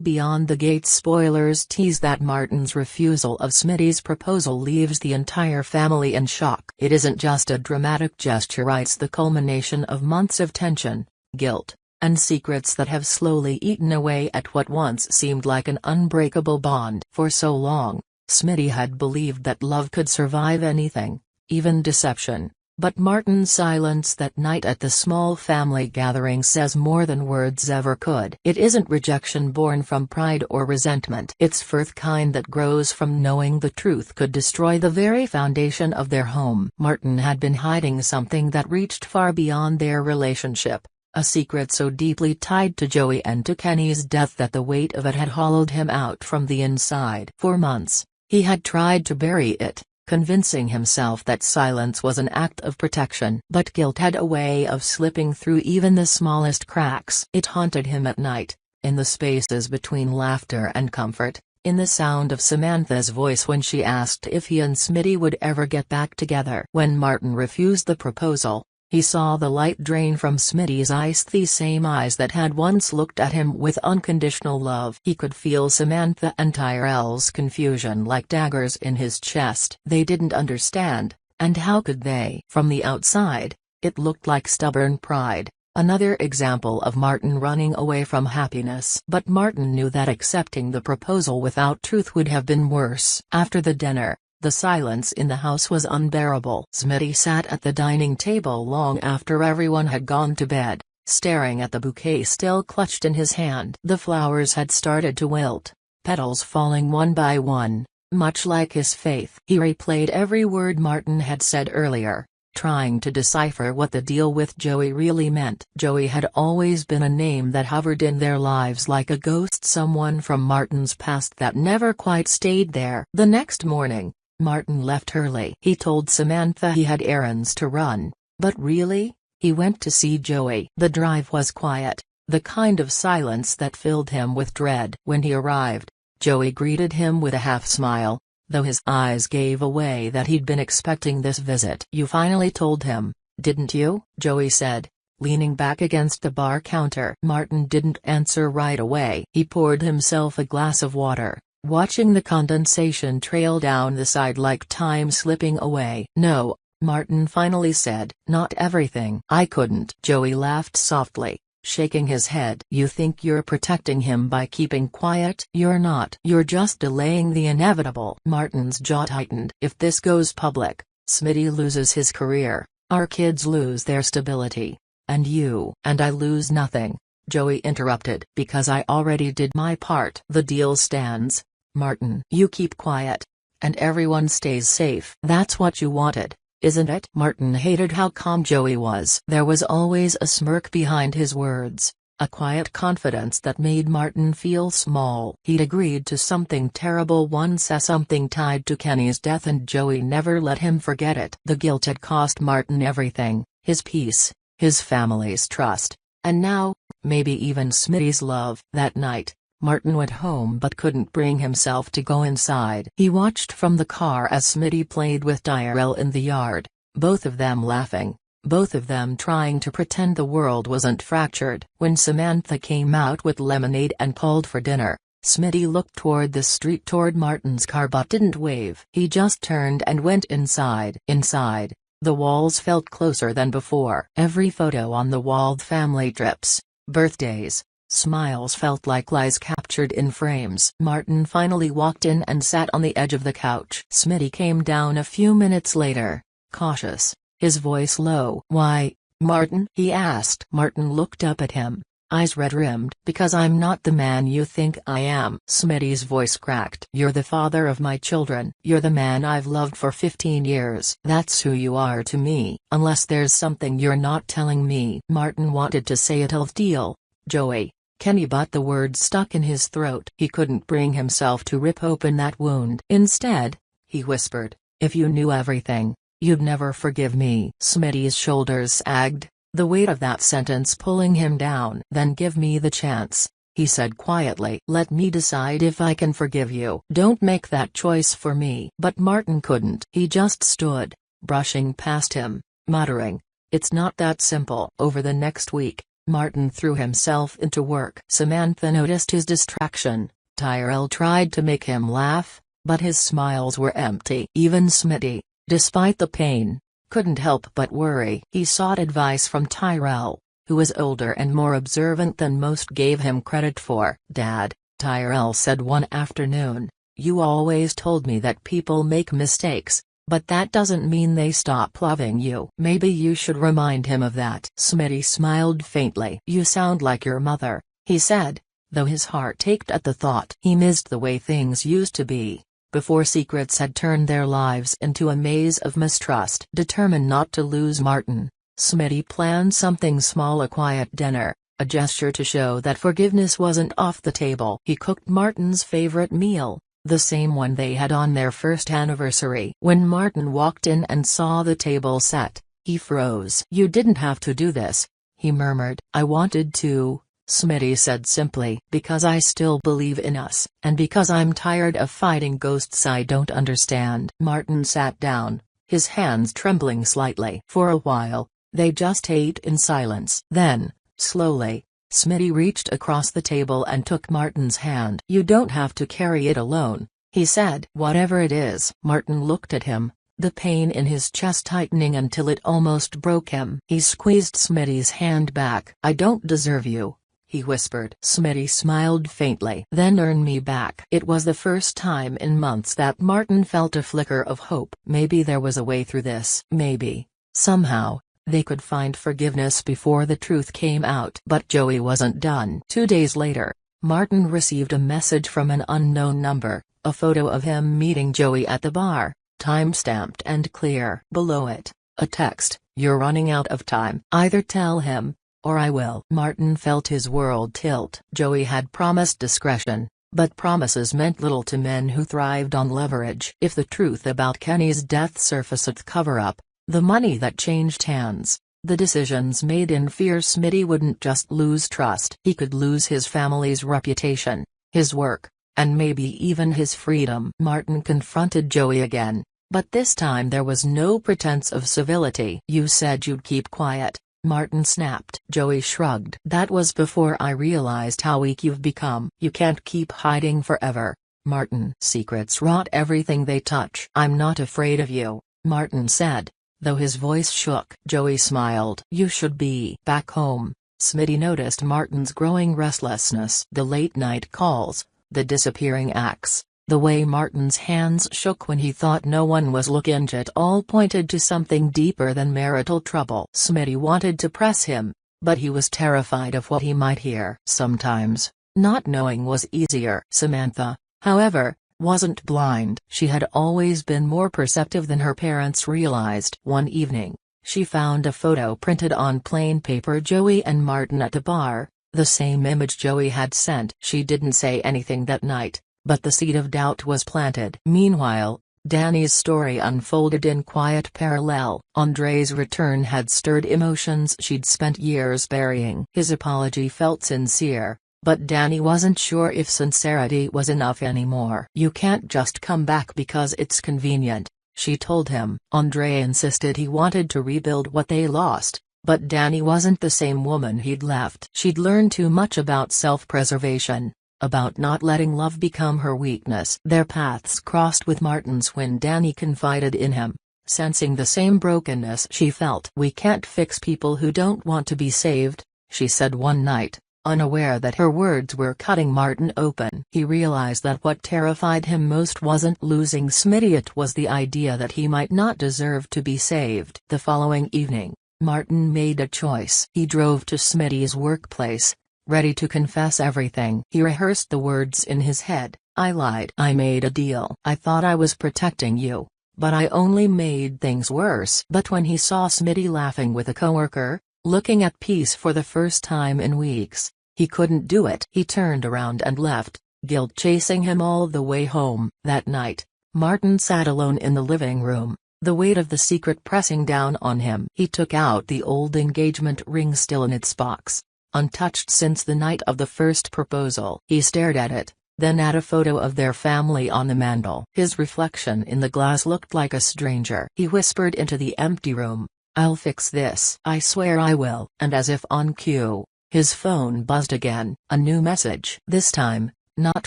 Beyond the Gates spoilers tease that Martin's refusal of Smitty's proposal leaves the entire family in shock. It isn't just a dramatic gesture, it's the culmination of months of tension, guilt, and secrets that have slowly eaten away at what once seemed like an unbreakable bond. For so long, Smitty had believed that love could survive anything, even deception. But Martin's silence that night at the small family gathering says more than words ever could. It isn't rejection born from pride or resentment. It's the kind that grows from knowing the truth could destroy the very foundation of their home. Martin had been hiding something that reached far beyond their relationship, a secret so deeply tied to Joey and to Kenny's death that the weight of it had hollowed him out from the inside. For months, he had tried to bury it, convincing himself that silence was an act of protection. But guilt had a way of slipping through even the smallest cracks. It haunted him at night, in the spaces between laughter and comfort, in the sound of Samantha's voice when she asked if he and Smitty would ever get back together. When Martin refused the proposal, he saw the light drain from Smitty's eyes, the same eyes that had once looked at him with unconditional love. He could feel Samantha and Tyrell's confusion like daggers in his chest. They didn't understand, and how could they? From the outside, it looked like stubborn pride, another example of Martin running away from happiness. But Martin knew that accepting the proposal without truth would have been worse. After the dinner, the silence in the house was unbearable. Smitty sat at the dining table long after everyone had gone to bed, staring at the bouquet still clutched in his hand. The flowers had started to wilt, petals falling one by one, much like his faith. He replayed every word Martin had said earlier, trying to decipher what the deal with Joey really meant. Joey had always been a name that hovered in their lives like a ghost, someone from Martin's past that never quite stayed there. The next morning, Martin left early. He told Samantha he had errands to run, but really, he went to see Joey. The drive was quiet, the kind of silence that filled him with dread. When he arrived, Joey greeted him with a half smile, though his eyes gave away that he'd been expecting this visit. "You finally told him, didn't you?" Joey said, leaning back against the bar counter. Martin didn't answer right away. He poured himself a glass of water, watching the condensation trail down the side like time slipping away. "No," Martin finally said. "Not everything." "I couldn't." Joey laughed softly, shaking his head. "You think you're protecting him by keeping quiet? You're not. You're just delaying the inevitable." Martin's jaw tightened. "If this goes public, Smitty loses his career, our kids lose their stability, and you and I lose nothing," Joey interrupted. "Because I already did my part." "The deal stands, Martin. You keep quiet, and everyone stays safe. That's what you wanted, isn't it?" Martin hated how calm Joey was. There was always a smirk behind his words, a quiet confidence that made Martin feel small. He'd agreed to something terrible once, something tied to Kenny's death, and Joey never let him forget it. The guilt had cost Martin everything, his peace, his family's trust, and now, maybe even Smitty's love. That night, Martin went home but couldn't bring himself to go inside. He watched from the car as Smitty played with Tyrell in the yard, both of them laughing, both of them trying to pretend the world wasn't fractured. When Samantha came out with lemonade and called for dinner, Smitty looked toward the street toward Martin's car but didn't wave. He just turned and went inside. Inside, the walls felt closer than before. Every photo on the wall, family trips, birthdays, smiles felt like lies captured in frames. Martin finally walked in and sat on the edge of the couch. Smitty came down a few minutes later, cautious, his voice low. "Why, Martin?" he asked. Martin looked up at him, eyes red-rimmed. "Because I'm not the man you think I am." Smitty's voice cracked. "You're the father of my children. You're the man I've loved for 15 years. That's who you are to me. Unless there's something you're not telling me." Martin wanted to say it'll deal, Joey, Kenny, but the words stuck in his throat. He couldn't bring himself to rip open that wound. Instead, he whispered, "If you knew everything, you'd never forgive me." Smitty's shoulders sagged, the weight of that sentence pulling him down. "Then give me the chance," he said quietly. "Let me decide if I can forgive you. Don't make that choice for me." But Martin couldn't. He just stood, brushing past him, muttering, "It's not that simple." Over the next week, Martin threw himself into work. Samantha noticed his distraction. Tyrell tried to make him laugh, but his smiles were empty. Even Smitty, despite the pain, couldn't help but worry. He sought advice from Tyrell, who was older and more observant than most gave him credit for. "Dad," Tyrell said one afternoon, "you always told me that people make mistakes, but that doesn't mean they stop loving you. Maybe you should remind him of that." Smitty smiled faintly. "You sound like your mother," he said, though his heart ached at the thought. He missed the way things used to be, before secrets had turned their lives into a maze of mistrust. Determined not to lose Martin, Smitty planned something small, a quiet dinner, a gesture to show that forgiveness wasn't off the table. He cooked Martin's favorite meal, the same one they had on their first anniversary. When Martin walked in and saw the table set, he froze. "You didn't have to do this," he murmured. "I wanted to," Smitty said simply. "Because I still believe in us, and because I'm tired of fighting ghosts I don't understand." Martin sat down, his hands trembling slightly. For a while, they just ate in silence. Then, slowly, Smitty reached across the table and took Martin's hand. "You don't have to carry it alone," he said. "Whatever it is." Martin looked at him, the pain in his chest tightening until it almost broke him. He squeezed Smitty's hand back. "I don't deserve you," he whispered. Smitty smiled faintly. "Then earn me back." It was the first time in months that Martin felt a flicker of hope. Maybe there was a way through this. Maybe, somehow, they could find forgiveness before the truth came out. But Joey wasn't done. 2 days later, Martin received a message from an unknown number, a photo of him meeting Joey at the bar, time-stamped and clear. Below it, a text: "You're running out of time. Either tell him, or I will." Martin felt his world tilt. Joey had promised discretion, but promises meant little to men who thrived on leverage. If the truth about Kenny's death surfaced at the cover-up, the money that changed hands, the decisions made in fear, Smitty wouldn't just lose trust. He could lose his family's reputation, his work, and maybe even his freedom. Martin confronted Joey again, but this time there was no pretense of civility. "You said you'd keep quiet," Martin snapped. Joey shrugged. "That was before I realized how weak you've become." "You can't keep hiding forever, Martin. Secrets rot everything they touch." "I'm not afraid of you," Martin said, though his voice shook. Joey smiled. "You should be." Back home, Smitty noticed Martin's growing restlessness. The late-night calls, the disappearing acts, the way Martin's hands shook when he thought no one was looking, it all pointed to something deeper than marital trouble. Smitty wanted to press him, but he was terrified of what he might hear. Sometimes, not knowing was easier. Samantha, however, wasn't blind. She had always been more perceptive than her parents realized. One evening, she found a photo printed on plain paper: Joey and Martin at the bar, the same image Joey had sent. She didn't say anything that night, but the seed of doubt was planted. Meanwhile, Danny's story unfolded in quiet parallel. Andre's return had stirred emotions she'd spent years burying. His apology felt sincere, but Danny wasn't sure if sincerity was enough anymore. "You can't just come back because it's convenient," she told him. Andre insisted he wanted to rebuild what they lost, but Danny wasn't the same woman he'd left. She'd learned too much about self-preservation, about not letting love become her weakness. Their paths crossed with Martin's when Danny confided in him, sensing the same brokenness she felt. "We can't fix people who don't want to be saved," she said one night, unaware that her words were cutting Martin open. He realized that what terrified him most wasn't losing Smitty, it was the idea that he might not deserve to be saved. The following evening, Martin made a choice. He drove to Smitty's workplace, ready to confess everything. He rehearsed the words in his head. "I lied. I made a deal. I thought I was protecting you, but I only made things worse." But when he saw Smitty laughing with a coworker, looking at peace for the first time in weeks, he couldn't do it. He turned around and left, guilt chasing him all the way home. That night, Martin sat alone in the living room, the weight of the secret pressing down on him. He took out the old engagement ring still in its box, untouched since the night of the first proposal. He stared at it, then at a photo of their family on the mantel. His reflection in the glass looked like a stranger. He whispered into the empty room, "I'll fix this. I swear I will." And as if on cue, His phone buzzed again, a new message. This time, not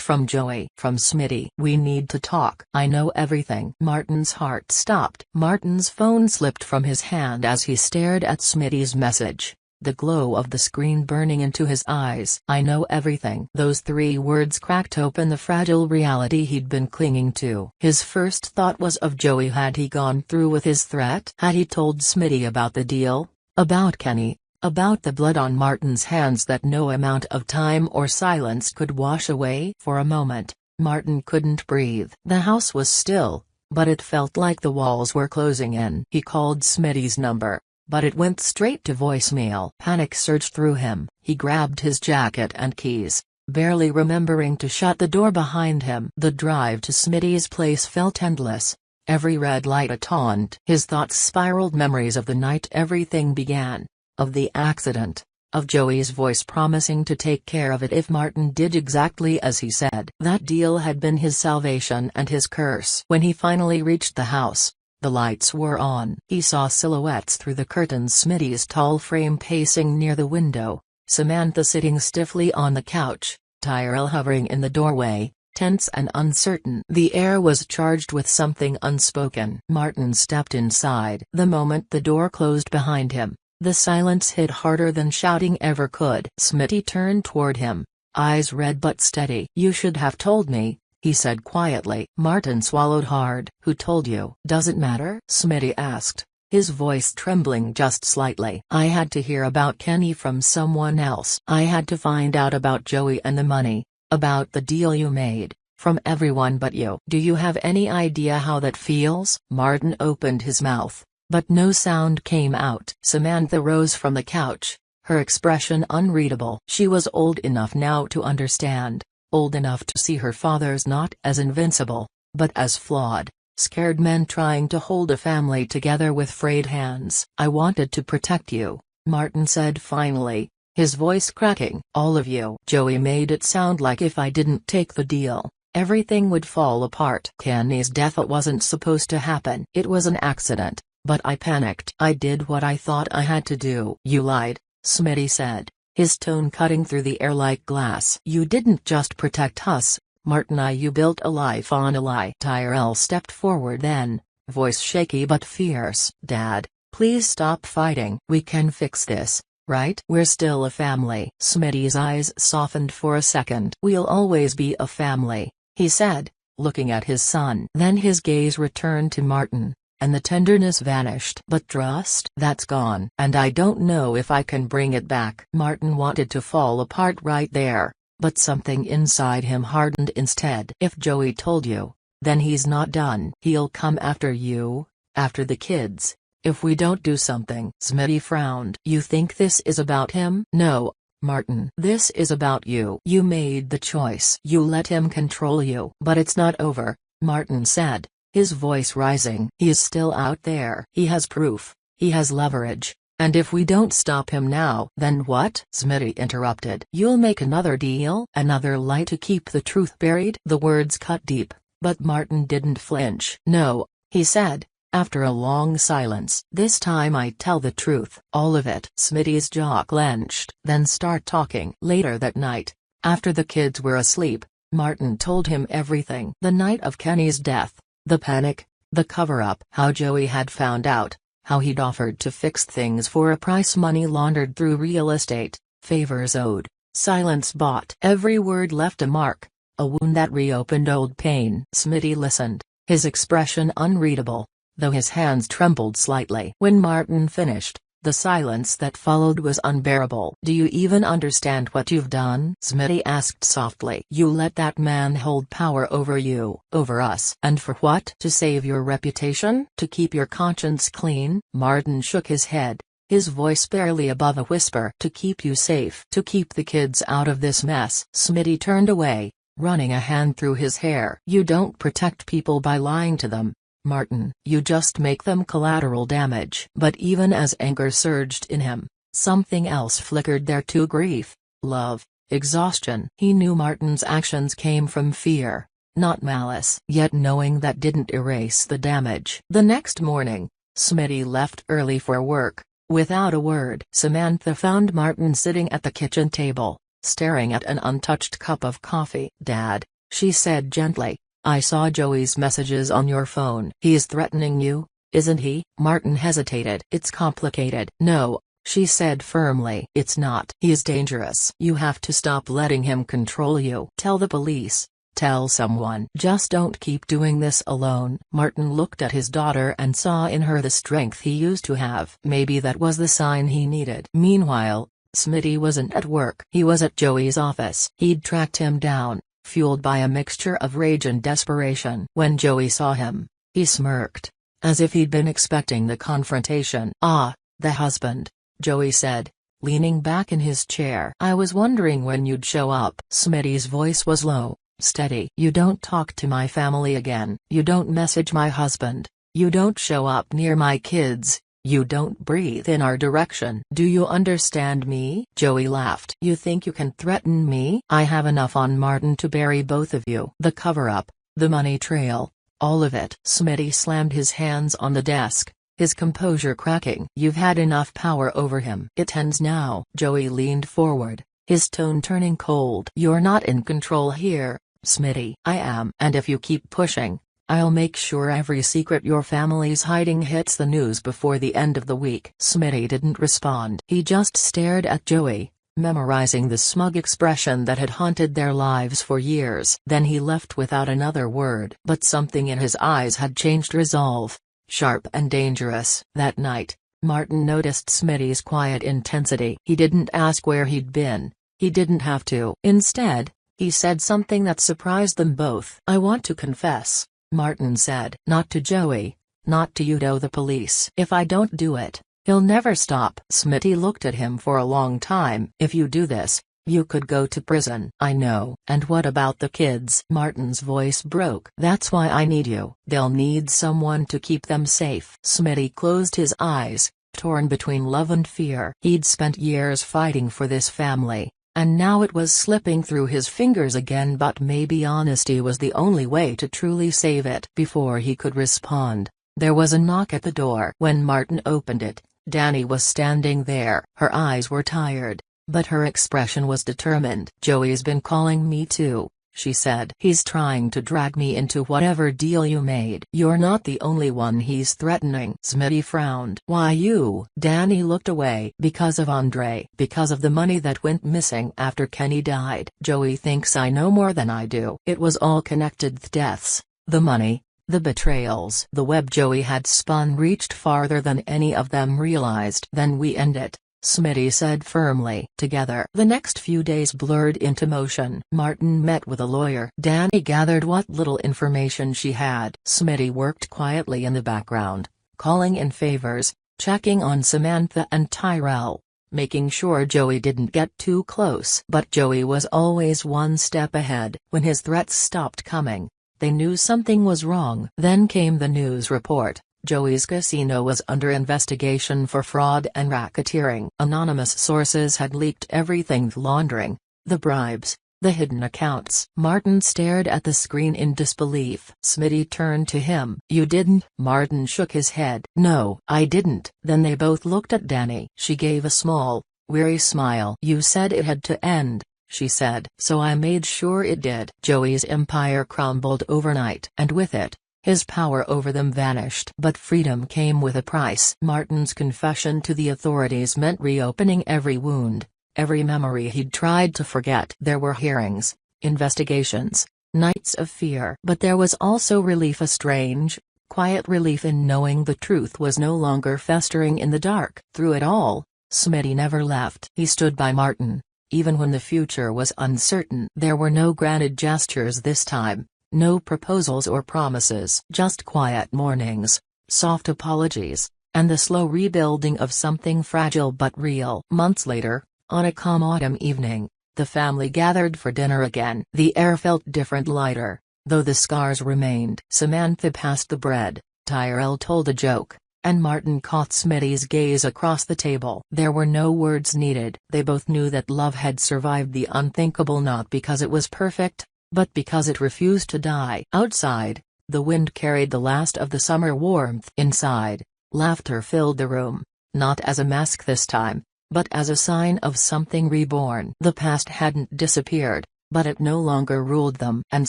from Joey. From Smitty. "We need to talk. I know everything." Martin's heart stopped. Martin's phone slipped from his hand as he stared at Smitty's message, the glow of the screen burning into his eyes. "I know everything." Those 3 words cracked open the fragile reality he'd been clinging to. His first thought was of Joey. Had he gone through with his threat? Had he told Smitty about the deal? About Kenny? About the blood on Martin's hands that no amount of time or silence could wash away? For a moment, Martin couldn't breathe. The house was still, but it felt like the walls were closing in. He called Smitty's number, but it went straight to voicemail. Panic surged through him. He grabbed his jacket and keys, barely remembering to shut the door behind him. The drive to Smitty's place felt endless, every red light a taunt. His thoughts spiraled, memories of the night everything began, of the accident, of Joey's voice promising to take care of it if Martin did exactly as he said. That deal had been his salvation and his curse. When he finally reached the house, the lights were on. He saw silhouettes through the curtains. Smitty's tall frame pacing near the window, Samantha sitting stiffly on the couch, Tyrell hovering in the doorway, tense and uncertain. The air was charged with something unspoken. Martin stepped inside. The moment the door closed behind him, the silence hit harder than shouting ever could. Smitty turned toward him, eyes red but steady. "You should have told me," he said quietly. Martin swallowed hard. "Who told you?" "Does it matter?" Smitty asked, his voice trembling just slightly. "I had to hear about Kenny from someone else. I had to find out about Joey and the money, about the deal you made, from everyone but you. Do you have any idea how that feels?" Martin opened his mouth, but no sound came out. Samantha rose from the couch, her expression unreadable. She was old enough now to understand, old enough to see her fathers not as invincible, but as flawed, scared men trying to hold a family together with frayed hands. "I wanted to protect you," Martin said finally, his voice cracking. "All of you." "Joey made it sound like if I didn't take the deal, everything would fall apart. Kenny's death wasn't supposed to happen. It was an accident. But I panicked. I did what I thought I had to do." "You lied," Smitty said, his tone cutting through the air like glass. "You didn't just protect us, Martin. You built a life on a lie." Tyrell stepped forward then, voice shaky but fierce. "Dad, please stop fighting. We can fix this, right? We're still a family." Smitty's eyes softened for a second. "We'll always be a family," he said, looking at his son. Then his gaze returned to Martin, and the tenderness vanished. "But trust? That's gone. And I don't know if I can bring it back." Martin wanted to fall apart right there, but something inside him hardened instead. "If Joey told you, then he's not done. He'll come after you, after the kids, if we don't do something." Smitty frowned. "You think this is about him?" "No, Martin. This is about you. You made the choice. You let him control you." "But it's not over," Martin said, his voice rising. "He is still out there. He has proof, he has leverage, and if we don't stop him now—" "Then what?" Smitty interrupted. "You'll make another deal? Another lie to keep the truth buried?" The words cut deep, but Martin didn't flinch. "No," he said, after a long silence. "This time I tell the truth. All of it." Smitty's jaw clenched. "Then start talking." Later that night, after the kids were asleep, Martin told him everything. The night of Kenny's death, the panic, the cover-up, how Joey had found out, how he'd offered to fix things for a price, money laundered through real estate, favors owed, silence bought. Every word left a mark, a wound that reopened old pain. Smitty listened, his expression unreadable, though his hands trembled slightly. When Martin finished, the silence that followed was unbearable. "Do you even understand what you've done?" Smitty asked softly. "You let that man hold power over you, over us. And for what? To save your reputation? To keep your conscience clean?" Martin shook his head, his voice barely above a whisper. "To keep you safe. To keep the kids out of this mess." Smitty turned away, running a hand through his hair. "You don't protect people by lying to them, Martin. You just make them collateral damage." But even as anger surged in him, something else flickered there too: grief, love, exhaustion. He knew Martin's actions came from fear, not malice. Yet knowing that didn't erase the damage. The next morning, Smitty left early for work, Without a word, Samantha found Martin sitting at the kitchen table, staring at an untouched cup of coffee. "Dad," she said gently, "I saw Joey's messages on your phone. He's threatening you, isn't he?" Martin hesitated. "It's complicated." "No," she said firmly. "It's not. He's dangerous. You have to stop letting him control you. Tell the police. Tell someone. Just don't keep doing this alone." Martin looked at his daughter and saw in her the strength he used to have. Maybe that was the sign he needed. Meanwhile, Smitty wasn't at work. He was at Joey's office. He'd tracked him down, fueled by a mixture of rage and desperation. When Joey saw him, he smirked, as if he'd been expecting the confrontation. "Ah, the husband," Joey said, leaning back in his chair. "I was wondering when you'd show up." Smitty's voice was low, steady. "You don't talk to my family again. You don't message my husband. You don't show up near my kids. You don't breathe in our direction. Do you understand me?" Joey laughed. "You think you can threaten me? I have enough on Martin to bury both of you. The cover-up, the money trail, all of it." Smitty slammed his hands on the desk, his composure cracking. "You've had enough power over him. It ends now." Joey leaned forward, his tone turning cold. "You're not in control here, Smitty." "I am. And if you keep pushing, I'll make sure every secret your family's hiding hits the news before the end of the week." Smitty didn't respond. He just stared at Joey, memorizing the smug expression that had haunted their lives for years. Then he left without another word. But something in his eyes had changed resolve, sharp and dangerous. That night, Martin noticed Smitty's quiet intensity. He didn't ask where he'd been. He didn't have to. Instead, he said something that surprised them both. "I want to confess," Martin said. "Not to Joey, not to you, to the police. If I don't do it, he'll never stop." Smitty looked at him for a long time. "If you do this, you could go to prison." "I know. And what about the kids?" Martin's voice broke. "That's why I need you. They'll need someone to keep them safe." Smitty closed his eyes, torn between love and fear. He'd spent years fighting for this family, and now it was slipping through his fingers again. But maybe honesty was the only way to truly save it. Before he could respond, there was a knock at the door. When Martin opened it, Danny was standing there. Her eyes were tired, but her expression was determined. "Joey's been calling me too," she said. "He's trying to drag me into whatever deal you made." "You're not the only one he's threatening." Smitty frowned. "Why you?" Danny looked away. "Because of Andre. Because of the money that went missing after Kenny died." "Joey thinks I know more than I do." It was all connected. The deaths, the money, the betrayals. The web Joey had spun reached farther than any of them realized. "Then we end it," Smitty said firmly. Together. The next few days blurred into motion. Martin met with a lawyer. Danny gathered what little information she had. Smitty worked quietly in the background, calling in favors, checking on Samantha and Tyrell, making sure Joey didn't get too close. But Joey was always one step ahead. When his threats stopped coming, they knew something was wrong. Then came the news report. Joey's casino was under investigation for fraud and racketeering. Anonymous sources had leaked everything: the laundering, the bribes, the hidden accounts. Martin stared at the screen in disbelief. Smitty turned to him. "You didn't?" Martin shook his head. "No, I didn't." Then they both looked at Danny. She gave a small, weary smile. "You said it had to end," she said. "So I made sure it did." Joey's empire crumbled overnight. And with it, his power over them vanished. But freedom came with a price. Martin's confession to the authorities meant reopening every wound, every memory he'd tried to forget. There were hearings, investigations, nights of fear. But there was also relief, a strange, quiet relief in knowing the truth was no longer festering in the dark. Through it all, Smitty never left. He stood by Martin, even when the future was uncertain. There were no granted gestures this time. No proposals or promises. Just quiet mornings, soft apologies, and the slow rebuilding of something fragile but real. Months later, on a calm autumn evening, the family gathered for dinner again. The air felt different, lighter, though the scars remained. Samantha passed the bread, Tyrell told a joke, and Martin caught Smitty's gaze across the table. There were no words needed. They both knew that love had survived the unthinkable, not because it was perfect, but because it refused to die. Outside, the wind carried the last of the summer warmth. Inside, laughter filled the room. Not as a mask this time, but as a sign of something reborn. The past hadn't disappeared, but it no longer ruled them. And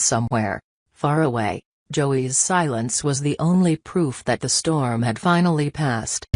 somewhere, far away, Joey's silence was the only proof that the storm had finally passed.